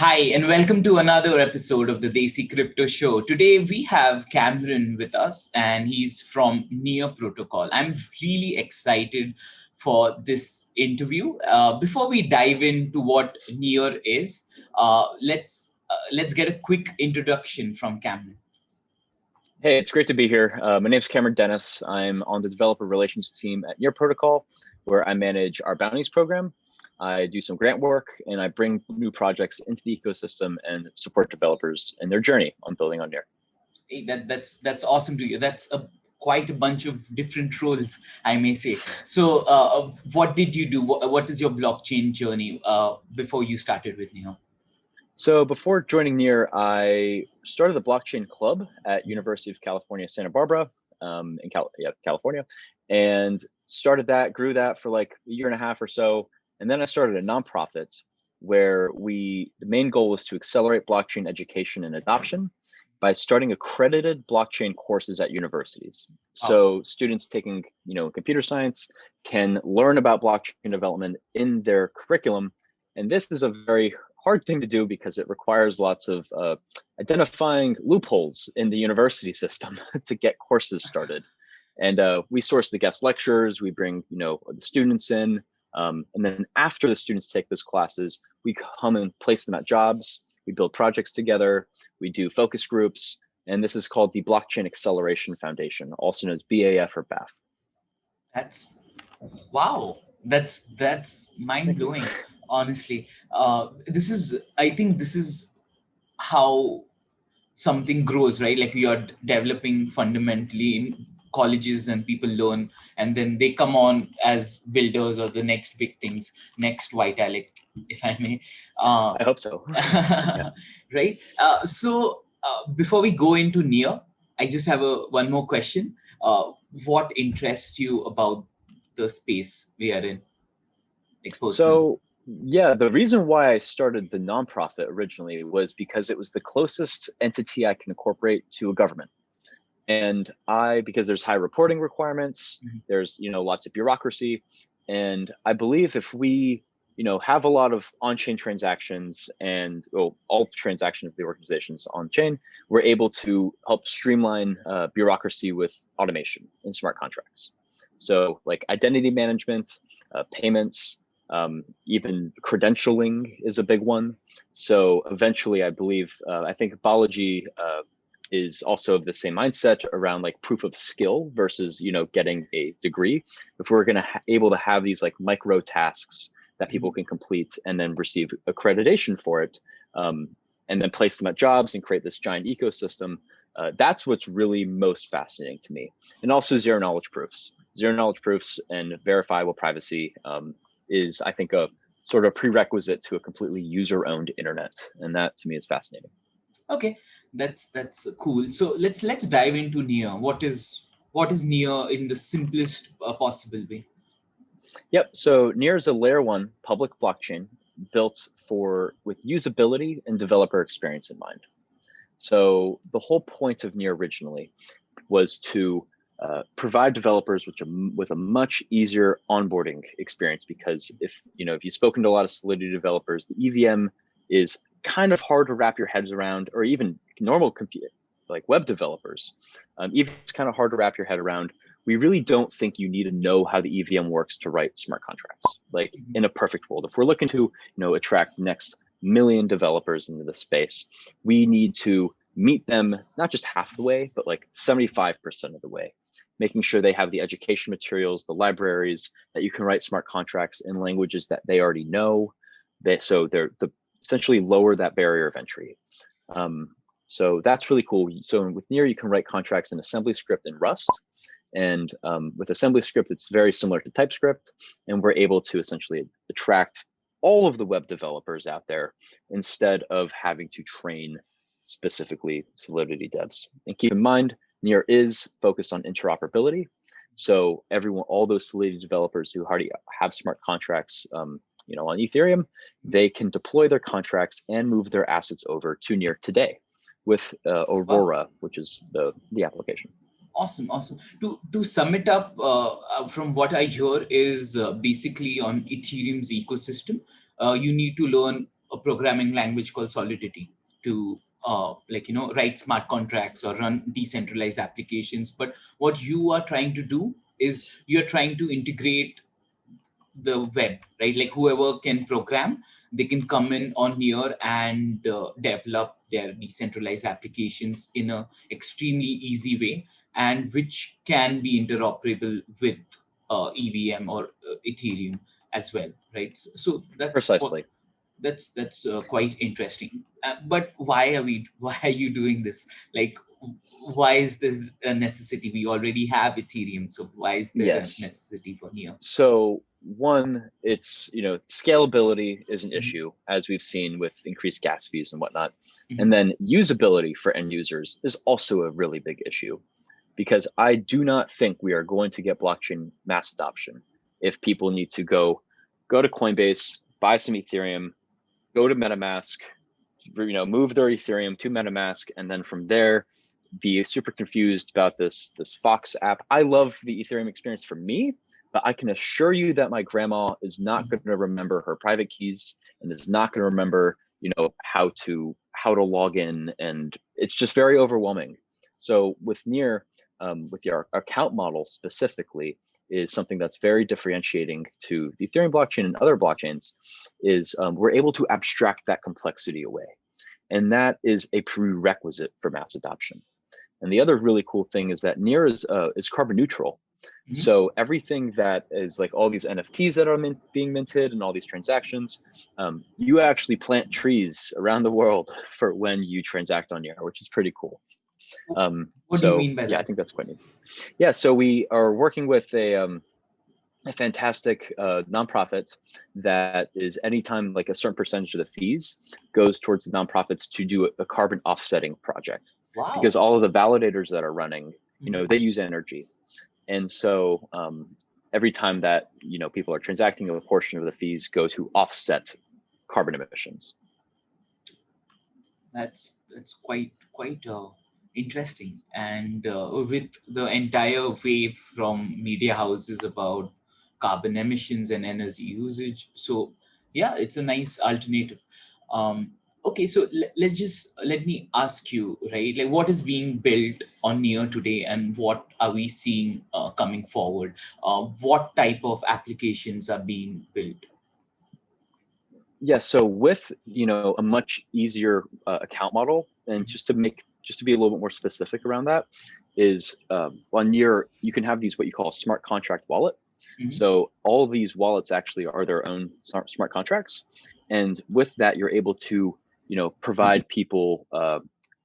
Hi, and welcome to another episode of the Desi Crypto Show. Today we have Cameron with us, and he's from Near Protocol. I'm really excited for this interview. Before we dive into what Near is, let's get a quick introduction from Cameron. Hey, it's great to be here. My name's Cameron Dennis. I'm on the developer relations team at Near Protocol, where I manage our bounties program. I do some grant work, and I bring new projects into the ecosystem and support developers in their journey on building on Near. Hey, that's awesome to hear. That's quite a bunch of different roles, I may say. So, what did you do? What is your blockchain journey before you started with Near? So before joining Near, I started the blockchain club at University of California, Santa Barbara, in California, and started that, grew that for like a year and a half or so. And then I started a nonprofit where the main goal was to accelerate blockchain education and adoption by starting accredited blockchain courses at universities. So students taking, computer science can learn about blockchain development in their curriculum. And this is a very hard thing to do because it requires lots of identifying loopholes in the university system to get courses started. And we source the guest lectures, we bring, the students in, and then after the students take those classes, we come and place them at jobs, we build projects together, we do focus groups, and this is called the Blockchain Acceleration Foundation, also known as BAF or BAF. Wow, that's mind-blowing, honestly. I think this is how something grows, right? Like you're developing fundamentally in colleges and people learn, and then they come on as builders or the next big things, next Vitalik, if I may. I hope so. Right. So before we go into Near, I just have one more question. What interests you about the space we are in? So yeah, the reason why I started the nonprofit originally was because it was the closest entity I can incorporate to a government. And because there's high reporting requirements, there's, lots of bureaucracy. And I believe if we, have a lot of on-chain transactions and all transactions of the organizations on-chain, we're able to help streamline bureaucracy with automation and smart contracts. So like identity management, payments, even credentialing is a big one. So eventually, I believe, I think Apology is also of the same mindset around like proof of skill versus, getting a degree. If we're going to able to have these like micro tasks that people can complete and then receive accreditation for it, and then place them at jobs and create this giant ecosystem, that's what's really most fascinating to me. And also zero knowledge proofs and verifiable privacy is, I think, a sort of prerequisite to a completely user-owned internet, and that to me is fascinating. Okay, that's cool. So let's dive into Near. What is Near in the simplest possible way? Yep. So Near is a layer 1 public blockchain built with usability and developer experience in mind. So the whole point of Near originally was to provide developers with a much easier onboarding experience, because if you've spoken to a lot of Solidity developers, the EVM is kind of hard to wrap your heads around, or even normal like web developers, even it's kind of hard to wrap your head around. We really don't think you need to know how the EVM works to write smart contracts. Like in a perfect world, if we're looking to attract the next million developers into the space, we need to meet them not just half the way, but like 75% of the way, making sure they have the education materials, the libraries, that you can write smart contracts in languages that they already know. So they're essentially lower that barrier of entry. So that's really cool. So with Near, you can write contracts in assembly script and Rust. And with assembly script, it's very similar to TypeScript. And we're able to essentially attract all of the web developers out there instead of having to train specifically Solidity devs. And keep in mind, Near is focused on interoperability. So all those Solidity developers who already have smart contracts on Ethereum, they can deploy their contracts and move their assets over to Near today with Aurora, which is the application. Awesome. To sum it up, from what I hear is basically on Ethereum's ecosystem, you need to learn a programming language called Solidity to write smart contracts or run decentralized applications. But what you are trying to do is you're trying to integrate the web, right? Like whoever can program, they can come in on here and develop their decentralized applications in a extremely easy way, and which can be interoperable with EVM or Ethereum as well, right? So Precisely. that's quite interesting. But why are you doing this? Like, why is this a necessity? We already have Ethereum, so why is there a Yes. necessity for Neo? So one, it's, scalability is an Mhm. issue, as we've seen with increased gas fees and whatnot. Mhm. And then usability for end users is also a really big issue, because I do not think we are going to get blockchain mass adoption if people need to go to Coinbase, buy some Ethereum, go to MetaMask, move their Ethereum to MetaMask, and then from there be super confused about this Fox app. I love the Ethereum experience for me, but I can assure you that my grandma is not going to remember her private keys and is not going to remember, how to log in, and it's just very overwhelming. So with Near, with your account model specifically, is something that's very differentiating to the Ethereum blockchain and other blockchains, is we're able to abstract that complexity away. And that is a prerequisite for mass adoption. And the other really cool thing is that Near is carbon neutral. Mhm. So everything that is like all these NFTs that are being minted and all these transactions, you actually plant trees around the world for when you transact on Near, which is pretty cool. What do you So mean by yeah, I that? think that's quite neat. Yeah, so we are working with a fantastic nonprofit that is, anytime like a certain percentage of the fees goes towards the nonprofits to do a carbon offsetting project, because Wow. all of the validators that are running, Mhm. they use energy. And so every time that, people are transacting, a portion of the fees go to offset carbon emissions. That's quite interesting, and with the entire wave from media houses about carbon emissions and energy usage, so yeah, it's a nice alternative. Okay, so let me ask you, right, like what is being built on Near today, and what are we seeing coming forward? What type of applications are being built? Yeah, so with, a much easier account model, and just to be a little bit more specific around that, is on Near you can have these what you call a smart contract wallet. Mhm. So all of these wallets actually are their own smart contracts, and with that you're able to, provide people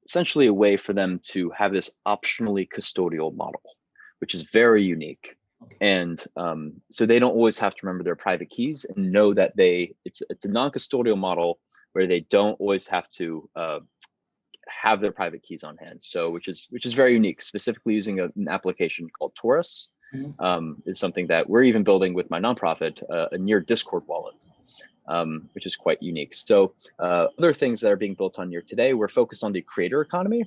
essentially a way for them to have this optionally custodial model, which is very unique. Okay. And so they don't always have to remember their private keys, and know that it's a non-custodial model where they don't always have to have their private keys on hand. So which is very unique. Specifically using an application called Taurus Mhm. is something that we're even building with my nonprofit, a Near Discord wallet, which is quite unique. So other things that are being built on Near today, we're focused on the creator economy.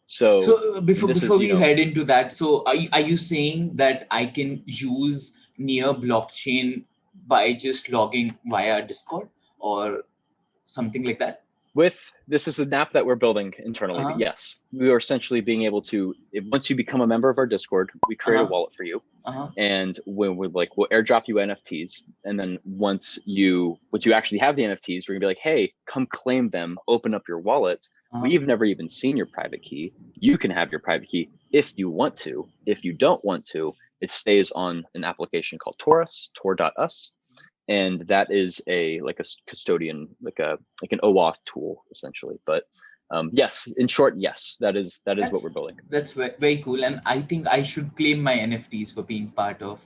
So So this before is, we head into that, so are you saying that I can use Near blockchain by just logging via Discord or something like that? this is an app that we're building internally, but Uh-huh. yes, we are essentially being able to, once you become a member of our Discord, we create a Uh-huh. wallet for you. Uh-huh. And when we'll airdrop you NFTs, and then once you actually have the NFTs, we're gonna be like, hey, come claim them, open up your wallet. Uh-huh. We've never even seen your private key. You can have your private key if you want to. If you don't want to, it stays on an application called Taurus, tor.us. And that is a custodian, like an OAuth tool essentially. But yes, in short, yes, that is what we're building. That's very cool, and I think I should claim my NFTs for being part of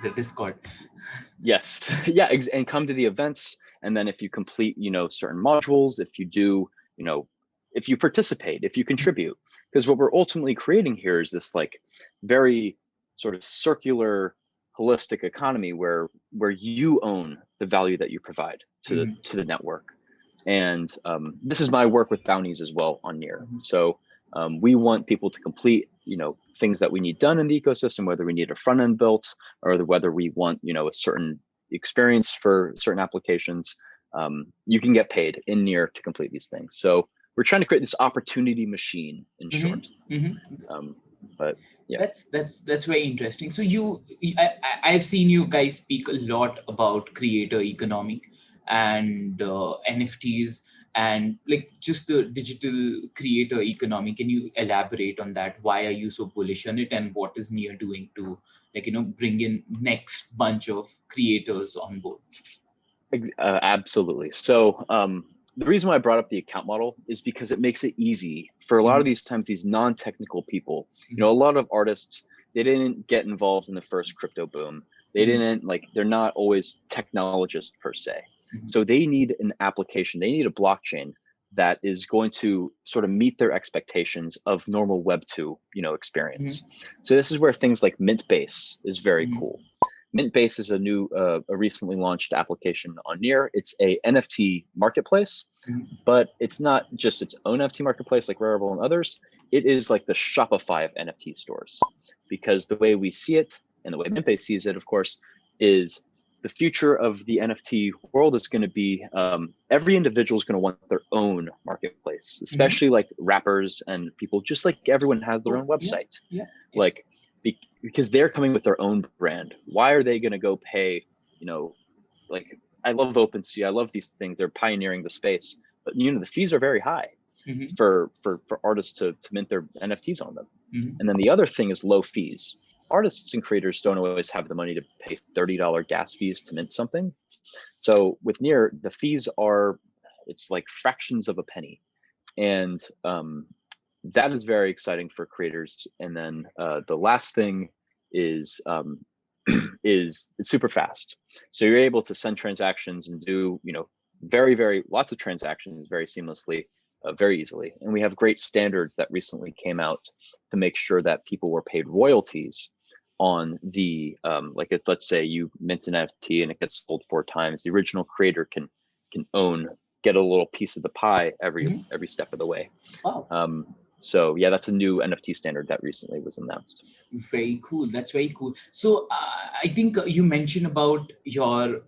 the Discord. Yes, yeah, and come to the events, and then if you complete, certain modules, if you do, if you participate, if you contribute, because what we're ultimately creating here is this like very sort of circular, holistic economy where you own the value that you provide to Mhm. the network. And this is my work with bounties as well on Near. Mhm. So we want people to complete, things that we need done in the ecosystem, whether we need a front end built, or whether we want, a certain experience for certain applications. you can get paid in Near to complete these things. So we're trying to create this opportunity machine in short. But yeah, that's very interesting. So I've seen you guys speak a lot about creator economy and NFTs and like just the digital creator economy. Can you elaborate on that? Why are you so bullish on it, and what is Near doing to bring in next bunch of creators on board? absolutely. So the reason why I brought up the account model is because it makes it easy for a lot of these times, these non-technical people, a lot of artists, they didn't get involved in the first crypto boom. They didn't they're not always technologists per se. So they need an application, they need a blockchain that is going to sort of meet their expectations of normal Web 2, experience. So this is where things like Mintbase is very cool. Mintbase is a recently launched application on Near. It's a NFT marketplace, but it's not just its own NFT marketplace like Rarible and others. It is like the Shopify of NFT stores, because the way we see it and the way Mintbase sees it, of course, is the future of the NFT world is going to be every individual is going to want their own marketplace, especially like rappers and people, just like everyone has their own website. Like, because they're coming with their own brand. Why are they going to go pay, like, I love OpenSea, I love these things, they're pioneering the space, but the fees are very high for artists to mint their NFTs on them. And then the other thing is low fees. Artists and creators don't always have the money to pay $30 gas fees to mint something. So with Near, the fees it's like fractions of a penny. And that is very exciting for creators. And then the last thing is it's super fast. So you're able to send transactions and do very, very lots of transactions very seamlessly, very easily. And we have great standards that recently came out to make sure that people were paid royalties on the let's say you mint an NFT and it gets sold 4 times, the original creator can get a little piece of the pie every step of the way. Wow. So yeah, that's a new NFT standard that recently was announced. Very cool. That's very cool. So I think you mentioned about your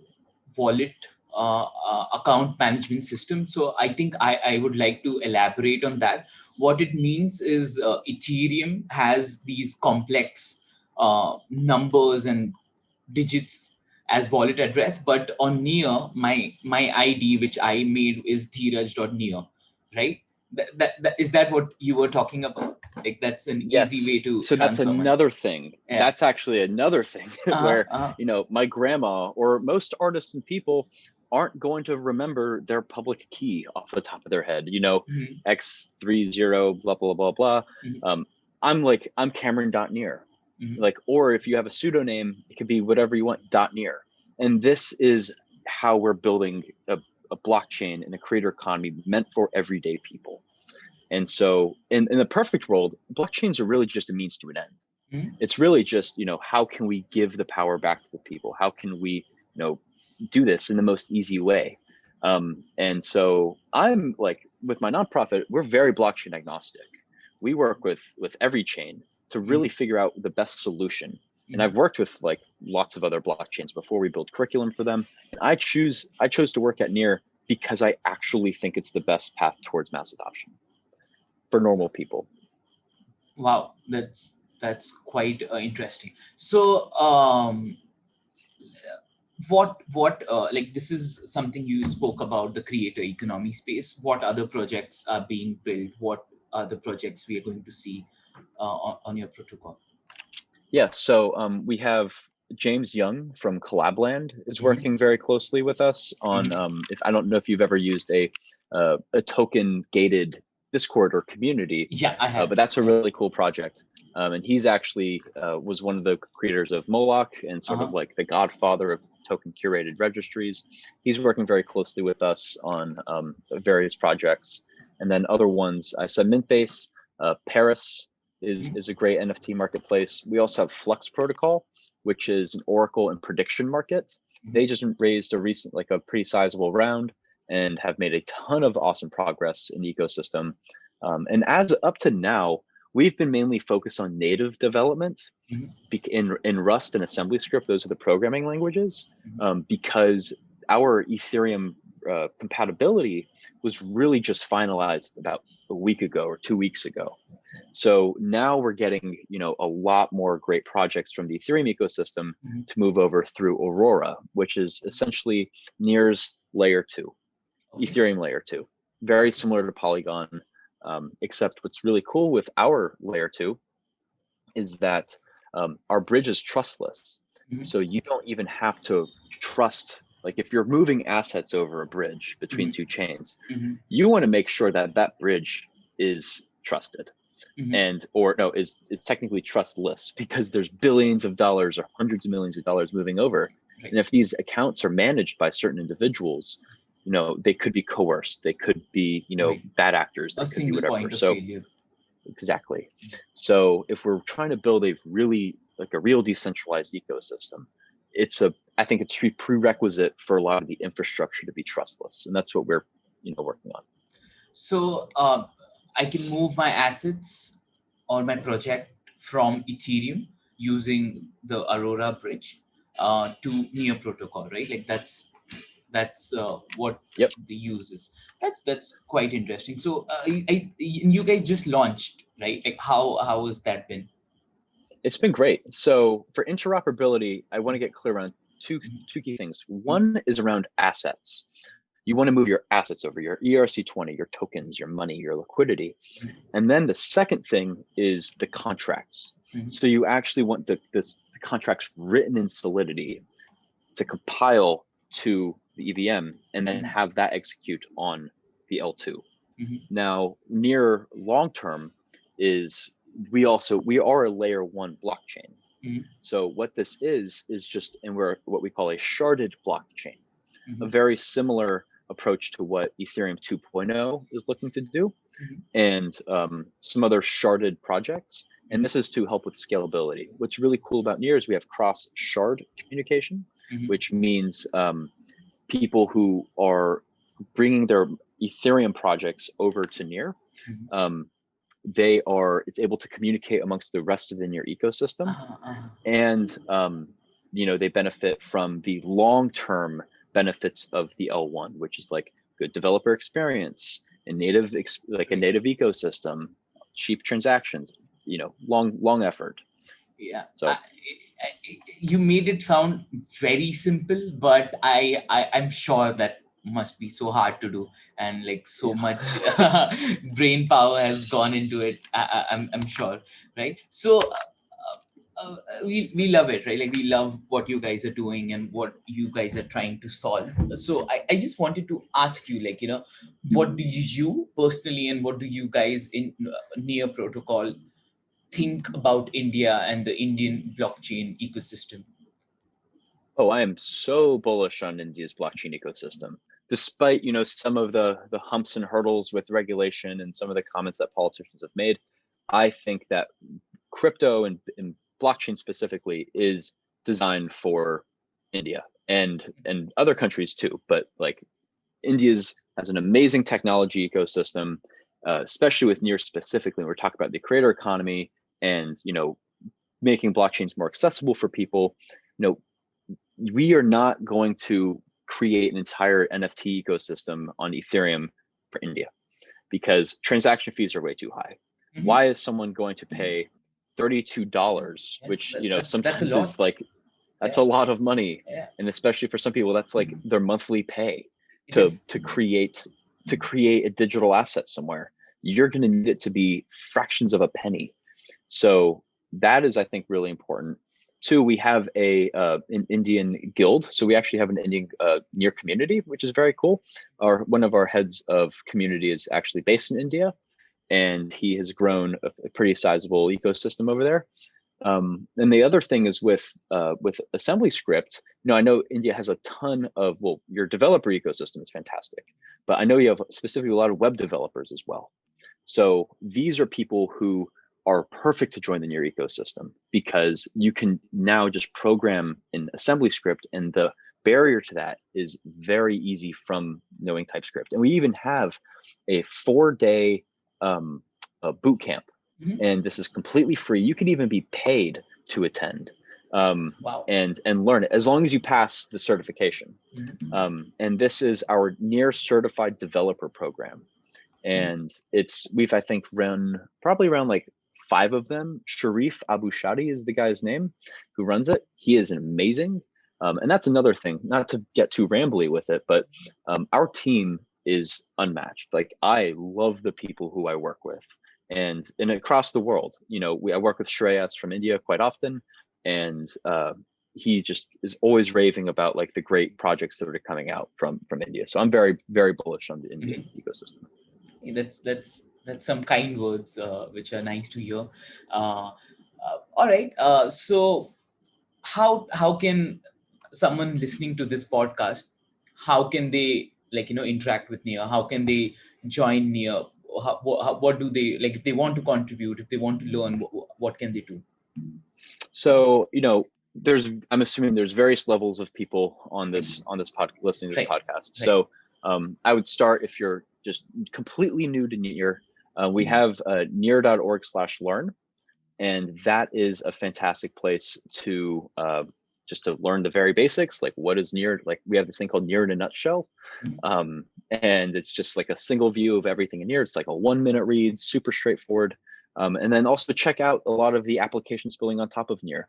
wallet account management system. So I think I would like to elaborate on that. What it means is Ethereum has these complex numbers and digits as wallet address, but on Near, my ID which I made is dheeraj.near, right? Is that what you were talking about? Like that's an easy way to so that's another thing. That's actually another thing where my grandma or most artists and people aren't going to remember their public key off the top of their head, X30 blah blah blah blah. I'm Cameron.near. Or if you have a pseudonym, it could be whatever you want, .near. And this is how we're building a blockchain and a creator economy meant for everyday people. And so in the perfect world, blockchains are really just a means to an end. It's really just, how can we give the power back to the people? How can we, do this in the most easy way? And so I'm with my nonprofit, we're very blockchain agnostic. We work with every chain to really figure out the best solution. And I've worked with lots of other blockchains before we build curriculum for them. And I chose to work at Near because I actually think it's the best path towards mass adoption for normal people. Wow, that's quite interesting. So this is something you spoke about, the creator economy space. What other projects are being built? What are the projects we are going to see on your protocol? Yeah, so we have James Young from Collabland is working very closely with us on if I don't know if you've ever used a token gated Discord or community. Yeah, I have. But that's a really cool project. And he's actually was one of the creators of Moloch and sort of like the godfather of token curated registries. He's working very closely with us on various projects. And then other ones, I said Mintbase, Paris is a great NFT marketplace. We also have Flux Protocol, which is an Oracle and prediction market. They just raised a pretty sizable round and have made a ton of awesome progress in the ecosystem. And as up to now, we've been mainly focused on native development in Rust and AssemblyScript. Those are the programming languages, because our Ethereum compatibility was really just finalized about a week ago or 2 weeks ago. So now we're getting, a lot more great projects from the Ethereum ecosystem to move over through Aurora, which is essentially Near's layer 2, Ethereum layer 2, very similar to Polygon, except what's really cool with our layer 2 is that our bridge is trustless. So you don't even have to trust, like if you're moving assets over a bridge between two chains, you want to make sure that that bridge is trusted. Is technically trustless, because there's billions of dollars or hundreds of millions of dollars moving over. And if these accounts are managed by certain individuals, they could be coerced, they could be, bad actors, they could be whatever. So exactly. So if we're trying to build a real decentralized ecosystem, I think it's a prerequisite for a lot of the infrastructure to be trustless. And that's what we're, working on. So I can move my assets or my project from Ethereum using the Aurora bridge to Near protocol, right? Like that's what the use is. That's quite interesting. So you guys just launched, right? Like how has that been? It's been great. So for interoperability, I want to get clear on two key things. One is around assets. You want to move your assets over, your ERC20, your tokens, your money, your liquidity. And then the second thing is the contracts. So you actually want the contracts written in Solidity to compile to the EVM and then have that execute on the L2. Now, Near long-term is we are a layer 1 blockchain. So what this is just, and we're what we call a sharded blockchain, a very similar approach to what Ethereum 2.0 is looking to do, and some other sharded projects. And this is to help with scalability. What's really cool about Near is we have cross-shard communication, which means people who are bringing their Ethereum projects over to Near, it's able to communicate amongst the rest of the Near ecosystem, and they benefit from the long-term benefits of the L1, which is like good developer experience, a native ecosystem, cheap transactions, long effort. Yeah. So you made it sound very simple, but I'm sure that must be so hard to do, and like so much brain power has gone into it. I'm sure, right? So we love it, right? Like we love what you guys are doing and what you guys are trying to solve. So I just wanted to ask you, like, what do you personally and what do you guys in Near protocol think about India and the Indian blockchain ecosystem? Oh, I am so bullish on India's blockchain ecosystem, despite some of the humps and hurdles with regulation and some of the comments that politicians have made. I think that crypto and blockchain specifically is designed for India and other countries too. But like India's has an amazing technology ecosystem, especially with Near specifically. We're talking about the creator economy and making blockchains more accessible for people. We are not going to create an entire NFT ecosystem on Ethereum for India because transaction fees are way too high. Why is someone going to pay $32, which sometimes is like that's a lot of money, and especially for some people that's like their monthly pay to create a digital asset somewhere. You're going to need it to be fractions of a penny. So that is, I think, really important. Two, we have an Indian guild. So we actually have an Indian Near community, which is very cool. One of our heads of community is actually based in India, and he has grown a pretty sizable ecosystem over there. And the other thing is with assembly script, I know India has a ton of, your developer ecosystem is fantastic, but I know you have specifically a lot of web developers as well. So these are people who are perfect to join the Near ecosystem because you can now just program in assembly script, and the barrier to that is very easy from knowing TypeScript. And we even have a 4-day boot camp, and this is completely free. You can even be paid to attend. Wow. and learn it as long as you pass the certification. And this is our Near Certified Developer Program. And we've, I think, run probably around like 5 of them. Sharif Abu Shadi is the guy's name who runs it. He is amazing. And that's another thing, not to get too rambly with it, but our team is unmatched. Like, I love the people who I work with, and across the world. I work with Shreyas from India quite often, and he just is always raving about like the great projects that are coming out from India. So I'm very, very bullish on the Indian ecosystem. That's some kind words, which are nice to hear. All right. So how can someone listening to this podcast, how can they interact with Near? How can they join Near? What do they like if they want to contribute? If they want to learn, what can they do? So I'm assuming there's various levels of people on this listening to this podcast. Right. So I would start if you're just completely new to Near. We have near.org/learn, and that is a fantastic place to just to learn the very basics, like what is Near. Like, we have this thing called Near in a nutshell, and it's just like a single view of everything in Near. It's like a 1-minute read, super straightforward. And then also check out a lot of the applications building on top of Near.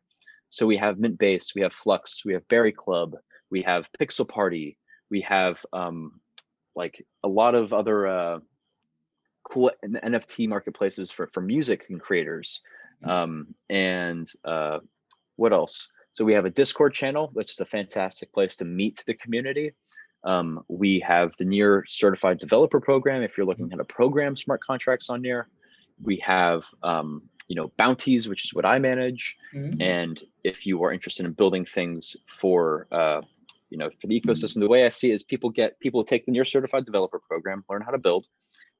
So we have Mintbase, we have Flux, we have Berry Club, we have Pixel Party, we have like a lot of other cool NFT marketplaces for music and creators. And what else? So we have a Discord channel, which is a fantastic place to meet the community. We have the Near Certified Developer Program if you're looking to program smart contracts on Near. We have bounties, which is what I manage. And if you are interested in building things for for the ecosystem, the way I see it is people take the Near Certified Developer Program, learn how to build,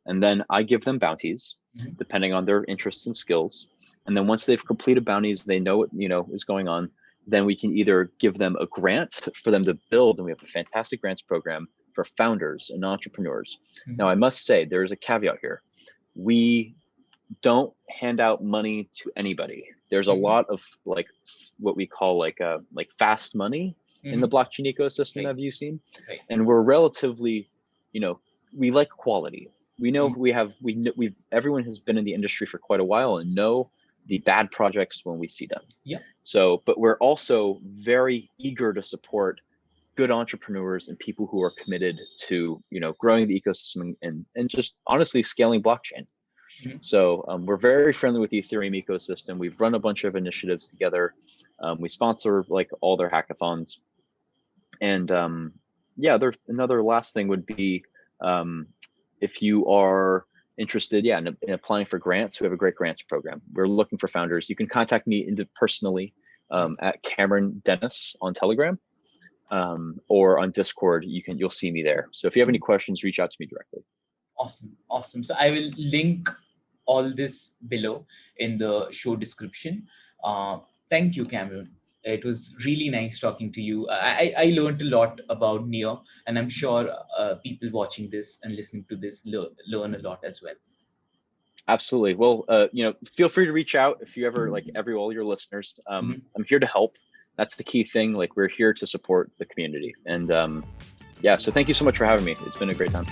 and then I give them bounties depending on their interests and skills. And then once they've completed bounties, they know what is going on, then we can either give them a grant for them to build, and we have a fantastic grants program for founders and entrepreneurs. Now, I must say there's a caveat here. We don't hand out money to anybody. There's a lot of like what we call like fast money in the blockchain ecosystem. Have you seen? And we're relatively, we like quality. We know everyone has been in the industry for quite a while and know the bad projects when we see them. So, but we're also very eager to support good entrepreneurs and people who are committed to growing the ecosystem and just honestly scaling blockchain. So we're very friendly with the Ethereum ecosystem. We've run a bunch of initiatives together. We sponsor like all their hackathons. And another last thing would be if you are interested, in applying for grants, we have a great grants program. We're looking for founders. You can contact me personally at Cameron Dennis on Telegram, or on Discord. You'll see me there. So if you have any questions, reach out to me directly. Awesome. So I will link all this below in the show description. Thank you, Cameron. It was really nice talking to you. I learned a lot about Near, and I'm sure people watching this and listening to this learn a lot as well. Absolutely. Well, feel free to reach out if you ever all your listeners. I'm here to help. That's the key thing. Like, we're here to support the community. And so thank you so much for having me. It's been a great time.